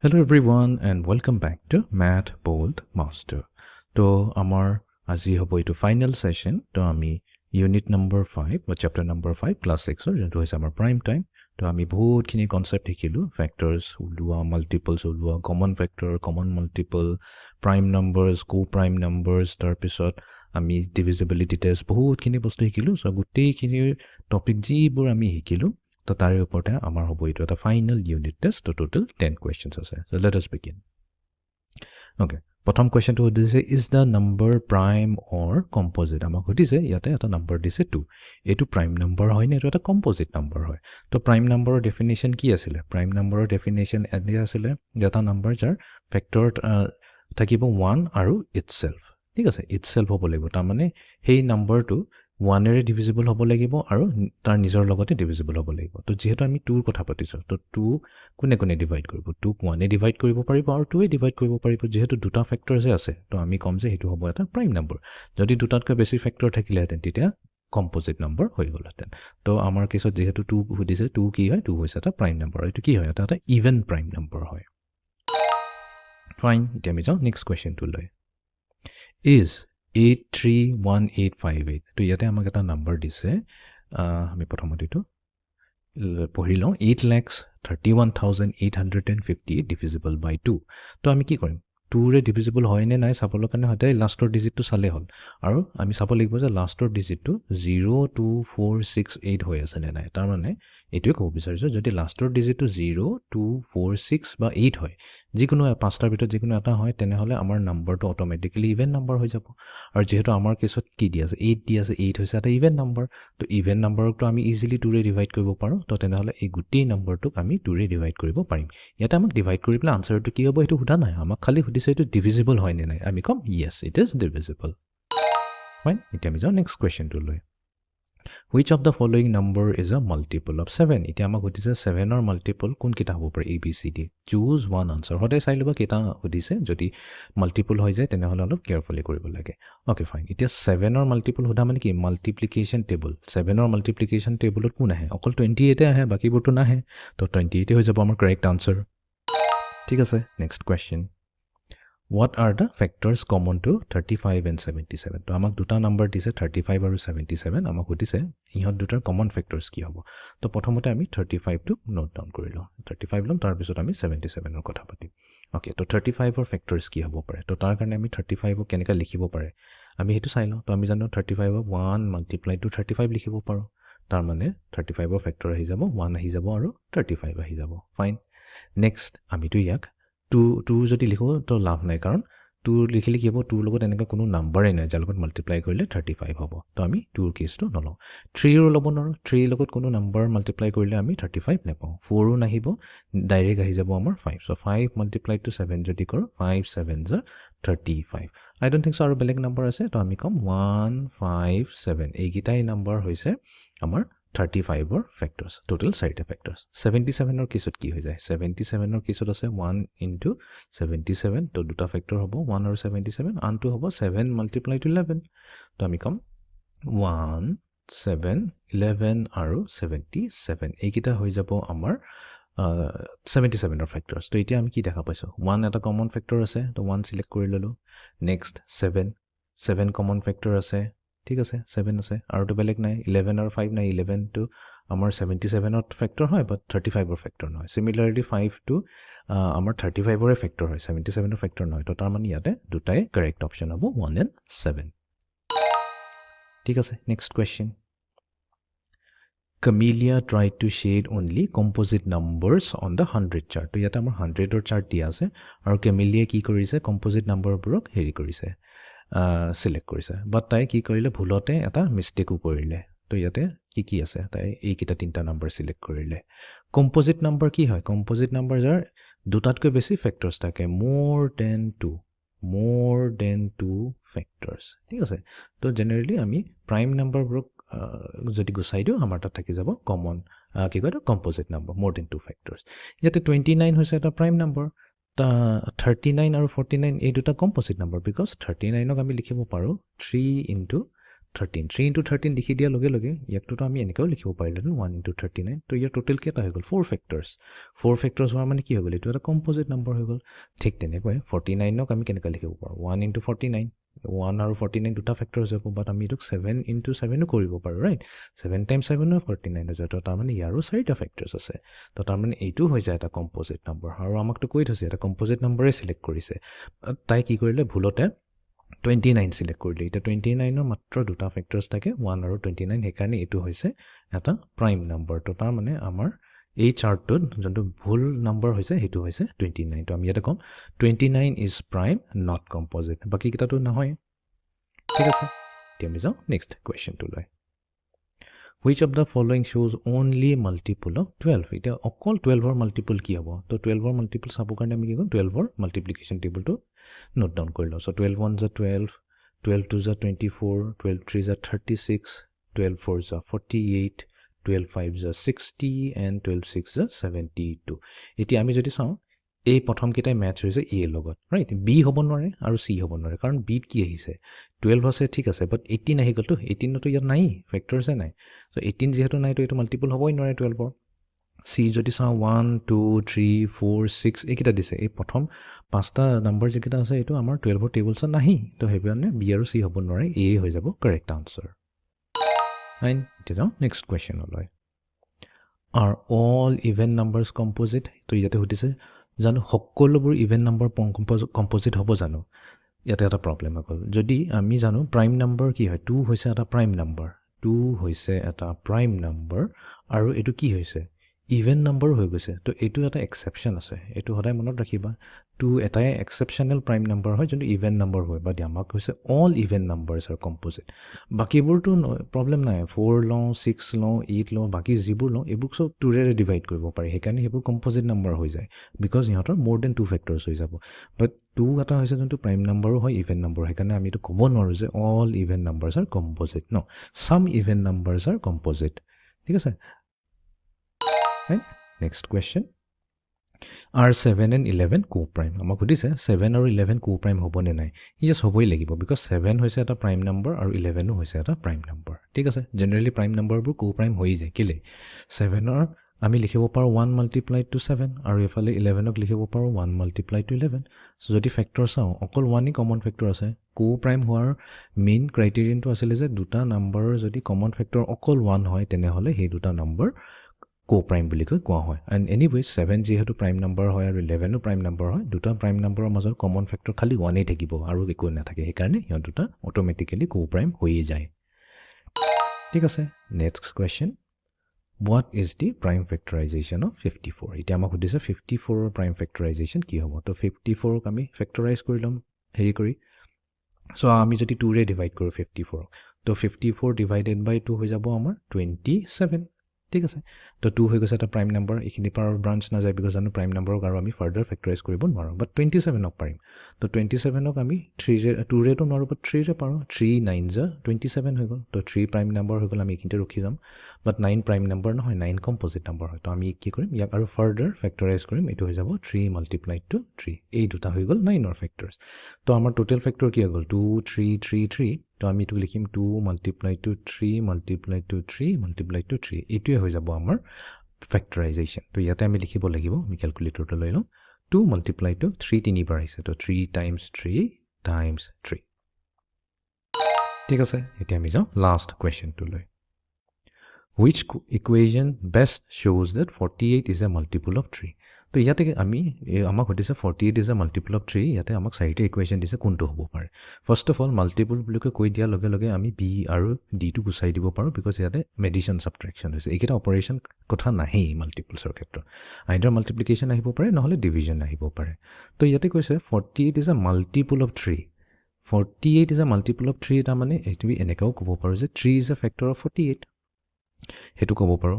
Hello everyone and welcome back to Math Bold Master. So our আজি হব এইটো final session. তো আমি unit number 5 বা chapter number 5 class 6 যোনটো হৈছে আমাৰ prime time. তো আমি বহুতখিনি concept শিকিলো factors ওলোৱা multiples ওলোৱা common factor common multiple prime numbers co-prime numbers তাৰপিছত আমি divisibility test বহুতখিনি বস্তু শিকিলো সো গোটেইখিনি টপিক যিবোৰ আমি শিকিলো তো তাৰে ওপৰতে আমাৰ হ'ব এইটো এটা ফাইনেল ইউনিট টেষ্ট তো টোটাল 10 questions আছে so let us begin okay প্ৰথম কোৱেশ্চনটো সুধিছে is the number prime or composite আমাক সুধিছে ইয়াতে এটা নাম্বাৰ দিছে 2 এইটো প্ৰাইম নাম্বাৰ হয় নে এইটো এটা কম্পজিট নাম্বাৰ হয় তো প্ৰাইম নাম্বাৰৰ ডেফিনেশ্যন কি আছিলে প্ৰাইম নাম্বাৰৰ ডেফিনেশ্যন এনে আছিলে এটা নাম্বাৰ যাৰ ফেক্টৰ থাকিব 1 আৰু ইটসেলফ ঠিক আছে ইটসেলফ হ'ব লাগিব তাৰমানে সেই নাম্বাৰটো 1 এৰে ডিভিজিবল হ'ব লাগিব আৰু তাৰ নিজৰ লগতে ডিভিজিবল হ'ব লাগিব তো যেহেতু আমি 2 ৰ কথা পাতিছো তো 2 কোনে কোনে ডিভাইড কৰিব 2 ক 1 এ ডিভাইড কৰিব পাৰিব আৰু 2 এ ডিভাইড কৰিব পাৰিব যেহেতু দুটা ফেক্টৰছে আছে তো আমি কম যে হেতু হ'ব এটা প্ৰাইম নাম্বাৰ যদি দুটাতকৈ বেছি ফেক্টৰ থাকিলেহেঁতেন তেতিয়া কম্পোজিট নাম্বাৰ হৈ গ'লহেঁতেন তো আমাৰ কেছত যেহেতু 2 সুধিছে 2 কি হয় 2 হৈছে এটা প্ৰাইম নাম্বাৰ এইটো কি হয় এটা ইভেন প্ৰাইম নাম্বাৰ হয় ফাইন এতিয়া আমি যাওঁ নেক্সট কুৱেশ্যনটো লৈ ইজ 831858 তো ইয়াতে আমাক এটা নাম্বাৰ দিছে আমি প্ৰথমতে এইটো পঢ়ি লওঁ 8,31,858 ডিভিজিবল বাই 2 তো আমি কি কৰিম 2ৰে ডিভিজিবল হয় নে নাই চাবলৈ কাৰণে সদায় লাষ্টৰ ডিজিটটো চালে হ'ল আৰু আমি চাব লাগিব যে লাষ্টৰ ডিজিটটো 02468 হৈ আছে নে নাই তাৰমানে এইটোৱে ক'ব বিচাৰিছোঁ যদি লাষ্টৰ ডিজিটটো 0246 বা 8 হয় যিকোনো পাঁচটাৰ ভিতৰত যিকোনো এটা হয় তেনেহ'লে আমাৰ নাম্বাৰটো অট'মেটিকেলি ইভেন নাম্বাৰ হৈ যাব আৰু যিহেতু আমাৰ কেছত কি দি আছে 8 দি আছে 8 হৈছে এটা ইভেন নাম্বাৰ তো ইভেন নাম্বাৰকটো আমি ইজিলি 2ৰে ডিভাইড কৰিব পাৰোঁ তো তেনেহ'লে এই গোটেই নাম্বাৰটোক আমি 2ৰে ডিভাইড কৰিব পাৰিম ইয়াতে আমাক ডিভাইড কৰি পেলাই আনচাৰটো কি হ'ব সেইটো সোধা নাই আমাক খালি সুধিছে এইটো ডিভিজিবল হয় নে নাই আমি ক'ম yes it is divisible fine এতিয়া আমি যাওঁ নেক্সট কুৱেশ্যনটো লৈ which of the following number is a multiple of 7 এতিয়া আমাক সুধিছে 7ৰ মাল্টিপল কোনকেইটা হ'ব পাৰে ABCD চুজ ওৱান আনচাৰ সদায় চাই ল'বা কেইটা সুধিছে যদি মাল্টিপল হৈ যায় তেনেহ'লে অলপ কেয়াৰফুলি কৰিব লাগে অ'কে ফাইন এতিয়া 7ৰ মাল্টিপল সোধা মানে কি মাল্টিপ্লিকেশ্যন টেবুল 7ৰ মাল্টিপ্লিকেশ্যন টেবুলত কোন আহে অকল 28 আহে বাকীবোৰতো নাহে তো 28 হৈ যাব আমাৰ কাৰেক্ট আনচাৰ ঠিক আছে next question What are the factors common to 35 and 77? তো আমাক দুটা নাম্বাৰ দিছে 35 আৰু 77 আমাক সুধিছে ইহঁত দুটাৰ কমন ফেক্টৰ্ছ কি হ'ব তো প্ৰথমতে আমি 35টো নোট ডাউন কৰি লওঁ 35 ল'ম তাৰপিছত আমি 77ৰ কথা পাতিম অ'কে তো 35ৰ ফেক্টৰ্ছ কি হ'ব পাৰে তো তাৰ কাৰণে আমি 35ক কেনেকৈ লিখিব পাৰে আমি সেইটো চাই লওঁ তো আমি জানো 35ক 1 মাল্টিপ্লাই টু 35 লিখিব পাৰোঁ তাৰ মানে 35ৰ ফেক্টৰ আহি যাব 1 আহি যাব আৰু 35 আহি যাব ফাইন নেক্সট আমিতো ইয়াক 2 যদি লিখোঁ তো লাভ নাই কাৰণ 2 লিখিলে কি হ'ব 2ৰ লগত এনেকৈ কোনো নাম্বাৰেই নাই যাৰ লগত মাল্টিপ্লাই কৰিলে 35 হ'ব তো আমি 2ৰ কেছটো নলওঁ 3ৰো ল'ব নোৱাৰোঁ 3ৰ লগত কোনো নাম্বাৰ মাল্টিপ্লাই কৰিলে আমি 35 নাপাওঁ 4ও নাহিব ডাইৰেক্ট আহি যাব আমাৰ 5 চ' 5 মাল্টিপ্লাই টু 7 যদি কৰোঁ 5 7 যা 35 আই ডণ্ট থিংক চ' আৰু বেলেগ নাম্বাৰ আছে তো আমি ক'ম 1 5 7 এইকেইটাই নাম্বাৰ হৈছে আমাৰ 35ৰ ফেক্টৰ্ছ টোটেল 4টা ফেক্টৰ্ছ 77ৰ কেছত কি হৈ যায় 77ৰ কেছত আছে 1 ইনটু 77 তো দুটা ফেক্টৰ হ'ব 1 আৰু 77 আনটো হ'ব 7 মাল্টিপ্লাই টু 11 তো আমি ক'ম 1 7 11 আৰু 77 এইকেইটা হৈ যাব আমাৰ 77ৰ ফেক্টৰ্ছ তো এতিয়া আমি কি দেখা পাইছোঁ 1 এটা কমন ফেক্টৰ আছে তো 1 চিলেক্ট কৰি ল'লোঁ নেক্সট 7 কমন ফেক্টৰ আছে ঠিক আছে 7 আছে আৰুতো বেলেগ নাই 11 আৰু 5 নাই 11টো আমাৰ 77ত ফেক্টৰ হয় বাট 35ৰ ফেক্টৰ নহয় চিমিলাৰলি 5টো আমাৰ 35ৰে ফেক্টৰ হয় 77ৰ ফেক্টৰ নহয় তো তাৰ মানে ইয়াতে দুটাই কাৰেক্ট অপশ্যন হ'ব 1 and 7 ঠিক আছে next question Camellia tried to shade only composite numbers on the 100 chart তো ইয়াতে আমাৰ 100ৰ চাৰ্ট দিয়া আছে আৰু Camellia কি কৰিছে কম্পোজিট নাম্বাৰবোৰক হেৰি কৰিছে চিলেক্ট কৰিছে বাট তাই কি কৰিলে ভুলতে এটা মিষ্টেকো কৰিলে তো ইয়াতে কি আছে তাই এইকেইটা তিনিটা নাম্বাৰ চিলেক্ট কৰিলে কম্পোজিট নাম্বাৰ কি হয় কম্পোজিট নাম্বাৰ যাৰ দুটাতকৈ বেছি ফেক্টৰ্ছ থাকে more than two ফেক্টৰ্ছ ঠিক আছে তো জেনেৰেলি আমি প্ৰাইম নাম্বাৰবোৰক যদি গুচাই দিওঁ আমাৰ তাত থাকি যাব কমন কি কয় composite number more than two factors ইয়াতে 29 হৈছে এটা প্ৰাইম নাম্বাৰ 39 আৰু 49 এই দুটা কম্পোজিট নাম্বাৰ বিকজ 39ক আমি লিখিব পাৰোঁ 3 ইনটু 13 3 into 13 লিখি দিয়া লগে লগে ইয়াকটো আমি এনেকাও লিখিব পাৰিলেন 1 into 39 তো ইয়াৰ টোটেল কেটা হৈ গ'ল 4 ফেক্টৰছ 4 ফেক্টৰছ হোৱাৰ মানে কি হৈ গ'ল এইটো এটা কম্পোজিট নম্বৰ হৈ গ'ল ঠিক তেনেকৈ 49ক আমি কেনেকৈ লিখিব পাৰোঁ 1 into 49 1 আৰু 49 দুটা ফেক্টৰছ হ'ব বাট আমি এটোক 7 into 7 ও কৰিব পাৰোঁ ৰাইট 7 times 7 ও 49 হৈ যায় তো তাৰমানে ইয়াৰো 4টা ফেক্টৰছ আছে তো তাৰমানে এইটো হৈ যায় এটা কম্পোজিট নম্বৰ আৰু আমাকতো কৈ থৈছে এটা কম্পোজিট নম্বৰে সিলেক্ট কৰিছে তাই কি কৰিলে ভুলতে 29 সিলেক্ট কৰিলে এটা 29ৰ মাত্ৰ দুটা ফেক্টৰছ থাকে 1 আৰু 29 সেইকাৰণে এইটো হৈছে এটা প্ৰাইম নম্বৰ তো তাৰমানে আমাৰ এই চাৰ্টটোত যোনটো ভুল নম্বৰ হৈছে সেইটো হৈছে 29 তো আমি এটা কম 29 ইজ প্ৰাইম নট কম্পোজিট বাকি কিটাটো নহয় ঠিক আছে এতিয়া আমি যাওঁ নেক্সট কোৱেশ্চনটো লৈ which of the following shows only multiple of 12 এটা অকল 12 ৰ মাল্টিপল কি হ'ব তো 12 ৰ মাল্টিপল চাবৰ কাৰণে আমি কি কৰিম 12 ৰ মাল্টিপ্লিকেশ্যন টেবলটো নোট ডাউন কৰি লওঁ so 12 1 is 12 12 2 is 24 12 3 is 36 12 4 is 48 12 5 is 60 and 12 6 is 72 এতিয়া আমি যদি চাওঁ এই প্ৰথম কেইটাই ম্যাচ হৈছে এ লগত ৰাইট বি হ'ব নোৱাৰে আৰু সি হ'ব নোৱাৰে কাৰণ বিত কি আহিছে 12 আছে ঠিক আছে বাট 18 আহি গ'লতো 18 তো ইয়াত নাই ফেক্টৰছে নাই সো 18 যেহেতু নাই তো এটো মাল্টিপল হ'বই নোৱাৰে 12 ৰ সি যদি চাওঁ 1 2 3 4 6 এইকেইটা দিছে এই প্ৰথম পাঁচটা নম্বৰ যেকেইটা আছে এইটো আমাৰ 12 ৰ টেবলছত নাহি তো সেইকাৰণে বি আৰু সি হ'ব নোৱাৰে এ হৈ যাব কাৰেক্ট আনসাৰ ফাইন এতিয়া যাওঁ next কোৱেশ্চনলৈ are all even numbers composite তো ইয়াতে সুধিছে জানো সকলোবোৰ ইভেন নম্বৰ কম্পোজিট হ'ব জানো ইয়াতে এটা প্ৰবলেম হ'ল যদি আমি জানো প্ৰাইম নম্বৰ কি হয় 2 হৈছে এটা প্ৰাইম নম্বৰ 2 হৈছে এটা প্ৰাইম নম্বৰ আৰু এটো কি হৈছে ইভেন নম্বৰ হৈ গৈছে তো এটো এটা এক্সেপশন আছে এটো সদায় মনত ৰাখিবা 2 এটাই এক্সেপশনাল প্ৰাইম নম্বৰ হয় যোনটো ইভেন নম্বৰ হয় বা আমাক হৈছে all even numbers are composite বাকিবোৰটো প্ৰবলেম নাই 4 লওঁ 6 লওঁ 8 লওঁ বাকি যিবোৰ লওঁ এইবোৰ সব 2 ৰে ডিভাইড কৰিব পাৰি সেইকাৰণে সেইবোৰ কম্পোজিট নম্বৰ হৈ যায় বিকজ ইহঁতৰ মোৰ দেন 2 ফেক্টৰছ হৈ যাব বাট 2 এটা হৈছে যোনটো প্ৰাইম নম্বৰো হয় ইভেন নম্বৰ সেইকাৰণে আমি এটো ক'ব নোৱাৰো যে all even numbers are composite know some even numbers are composite ঠিক আছে right next question are 7 and 11 co-prime আমাক সুধিছে 7 আৰু 11 co-prime হ'বনে নাই yes হ'বই লাগিব because 7 হৈছে এটা প্ৰাইম নম্বৰ আৰু 11 হৈছে এটা প্ৰাইম নম্বৰ ঠিক আছে জেনাৰেলি প্ৰাইম নম্বৰবোৰ co-prime হৈ যায় কিলে 7 ৰ আমি লিখিব পাৰো 1 multiplied to 7 আৰু এফালে 11 ক লিখিব পাৰো 1 multiplied to 11 সো যদি ফেক্টৰ চাও অকল 1 ই কমন ফেক্টৰ আছে co-prime হোৱাৰ মেইন ক্ৰাইটেৰিয়ানটো আছিল যে দুটা নম্বৰৰ যদি কমন ফেক্টৰ অকল 1 হয় তেনেহলে সেই দুটা নম্বৰ co-prime বুলি কোৱা হয় and anyway 7 যেহেতু প্ৰাইম নম্বৰ হয় আৰু 11 ও প্ৰাইম নম্বৰ হয় দুটা প্ৰাইম নম্বৰৰ মাজৰ কমন ফেক্টৰ খালি 1 এই থাকিব আৰু একো নাথাকে সেইকাৰণে ইহঁত দুটা অটোমেটিক্যালি co-prime হৈয়ে যায় ঠিক আছে next question what is the prime factorization of 54 এতিয়া আমাক সুধিছে 54 ৰ prime factorization কি হ'ব তো 54 ক আমি ফেক্টৰাইজ কৰি লম হেৰি কৰি সো আমি যদি 2 ৰে ডিভাইড কৰো 54 তো 54 ডিভাইডেড বাই 2 হৈ যাব আমাৰ 27 ঠিক আছে তো 2 হৈ গৈছে এটা প্ৰাইম নম্বৰ এখিনি পাৱাৰ ব্ৰাঞ্চ না যায় বিকজ জানো প্ৰাইম নম্বৰক আৰু আমি ফাৰ্দাৰ ফেক্টৰাইজ কৰিব নোৱাৰো বাট 27 ক পাৰিম তো 27 ক আমি 3 ৰে 2 ৰে তো নোৱাৰো বাট 3 ৰে পাৰো 3 9 যা 27 হৈ গ'ল তো 3 প্ৰাইম নম্বৰ হৈ গ'ল আমি এখিনতে ৰখি যাম বাট 9 প্ৰাইম নম্বৰ নহয় 9 কম্পোজিট নম্বৰ হয় তো আমি কি কৰিম ইয়াক আৰু ফাৰ্দাৰ ফেক্টৰাইজ কৰিম এটো হৈ যাব 3 multiplied to 3 এই দুটা হৈ গ'ল 9 ৰ ফেক্টৰছ তো আমাৰ টোটাল ফেক্টৰ কি হৈ গ'ল 2 3 3 3 তো আমি এটো লিখিম 2 multiplied to 3 multiplied to 3 multiplied to 3 এটোৱে হৈ যাব আমাৰ ফেক্টৰাইজেশ্যন তো ইয়াতে আমি লিখিব লাগিব আমি ক্যালকুলেটৰটো লৈ লওঁ 2 multiplied to 3 তিনিবাৰ আহিছে তো 3 times 3 times 3 ঠিক আছে এতিয়া আমি যাওঁ লাষ্ট কোৱেশ্চনটো লৈ which equation best shows that 48 is a multiple of 3 তো ইয়াতে আমি আমাক সুধিছে 48 is a multiple of 3 ইয়াতে আমাক চাৰিটা ইকুৱেশ্যন দিছে কোনটো হ'ব পাৰে ফাৰ্স্ট অফ অল মাল্টিপল বুলি কৈ দিয়া লগে লগে আমি বি আৰু ডি টো গুচাই দিব পাৰো বিকজ ইয়াতে মেডিশন সাবট্ৰেকশন হৈছে এইকেইটা অপাৰেশন কথা নাহি মাল্টিপলছৰ ক্ষেত্ৰত আইদাৰ মাল্টিপ্লিকেশ্যন আহিব পাৰে নহলে ডিভিজন আহিব পাৰে তো ইয়াতে কৈছে 48 is a multiple of 3 48 is a multiple of 3 এটা মানে এইটো এনেকাও ক'ব পাৰো যে 3 is a factor of 48 হেতু ক'ব পাৰো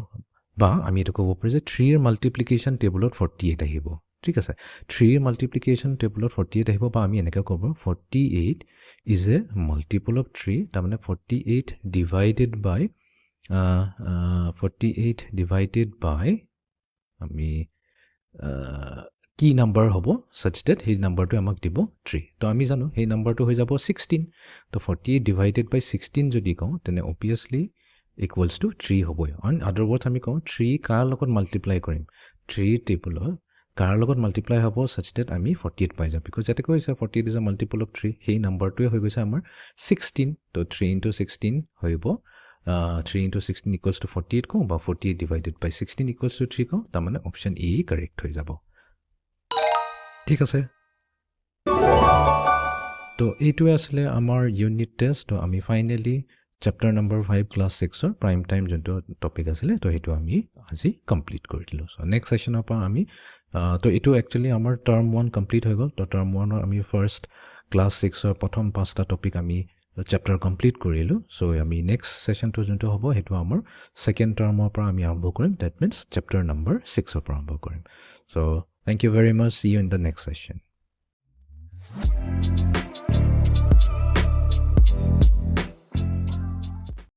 বা আমি এটো ক'ব পাৰো যে 3 এৰ মাল্টিপ্লিকেশ্যন টেবুলত 48 আহিব ঠিক আছে 3 এর মাল্টিপ্লিকেশ্যন টেবুলত 48 আহিব বা আমি এনেকা ক'ব 48 is a multiple of 3 তাৰ মানে 48 divided by 48 divided by আমি কি নাম্বাৰ হ'ব such that সেই নাম্বাৰটো আমাক দিব 3 তো আমি জানো সেই নাম্বাৰটো হৈ যাব 16 তো 48 ডিভাইডেড বাই 16 যদি কওঁ তেনে অবভিয়াছলি ইকুৱেলছ টু 3 হ'বই অন আদাৰ ৱৰ্ডছ আমি কওঁ 3 কাৰ লগত মাল্টিপ্লাই কৰিম 3 টেবুলত কাৰ লগত মাল্টিপ্লাই হ'ব such that আমি 48 পাই যাম বিকজ ইয়াতে কৈছে 48 ইজ আ মাল্টিপল অফ 3 সেই নাম্বাৰটোৱে হৈ গৈছে আমাৰ 16 তো 3 into 16 হ'ব 3 into 16 equals to 48 কওঁ বা 48 divided by 16 equals to 3 কওঁ তাৰমানে অপশ্যন ই কাৰেক্ট হৈ যাব ঠিক আছে তো এইটোৱে আছিলে আমাৰ ইউনিট টেষ্ট তো আমি ফাইনেলি চেপ্টাৰ নম্বৰ 5 ক্লাছ 6ৰ প্ৰাইম টাইম যোনটো টপিক আছিলে তো সেইটো আমি আজি কমপ্লিট কৰি দিলোঁ চ' নেক্সট ছেশ্যনৰ পৰা আমি তো এইটো একচুৱেলি আমাৰ টাৰ্ম 1 কমপ্লিট হৈ গ'ল তো টাৰ্ম 1ৰ আমি ফাৰ্ষ্ট ক্লাছ 6ৰ প্ৰথম 5টা টপিক আমি চেপ্টাৰ কমপ্লিট কৰিলোঁ চ' আমি নেক্সট ছেশ্যনটো যোনটো হ'ব সেইটো আমাৰ ছেকেণ্ড টাৰ্মৰ পৰা আমি আৰম্ভ কৰিম ডেট মিনছ চেপ্টাৰ নম্বৰ 6ৰ পৰা আৰম্ভ কৰিম so' thank you very much see you in the next session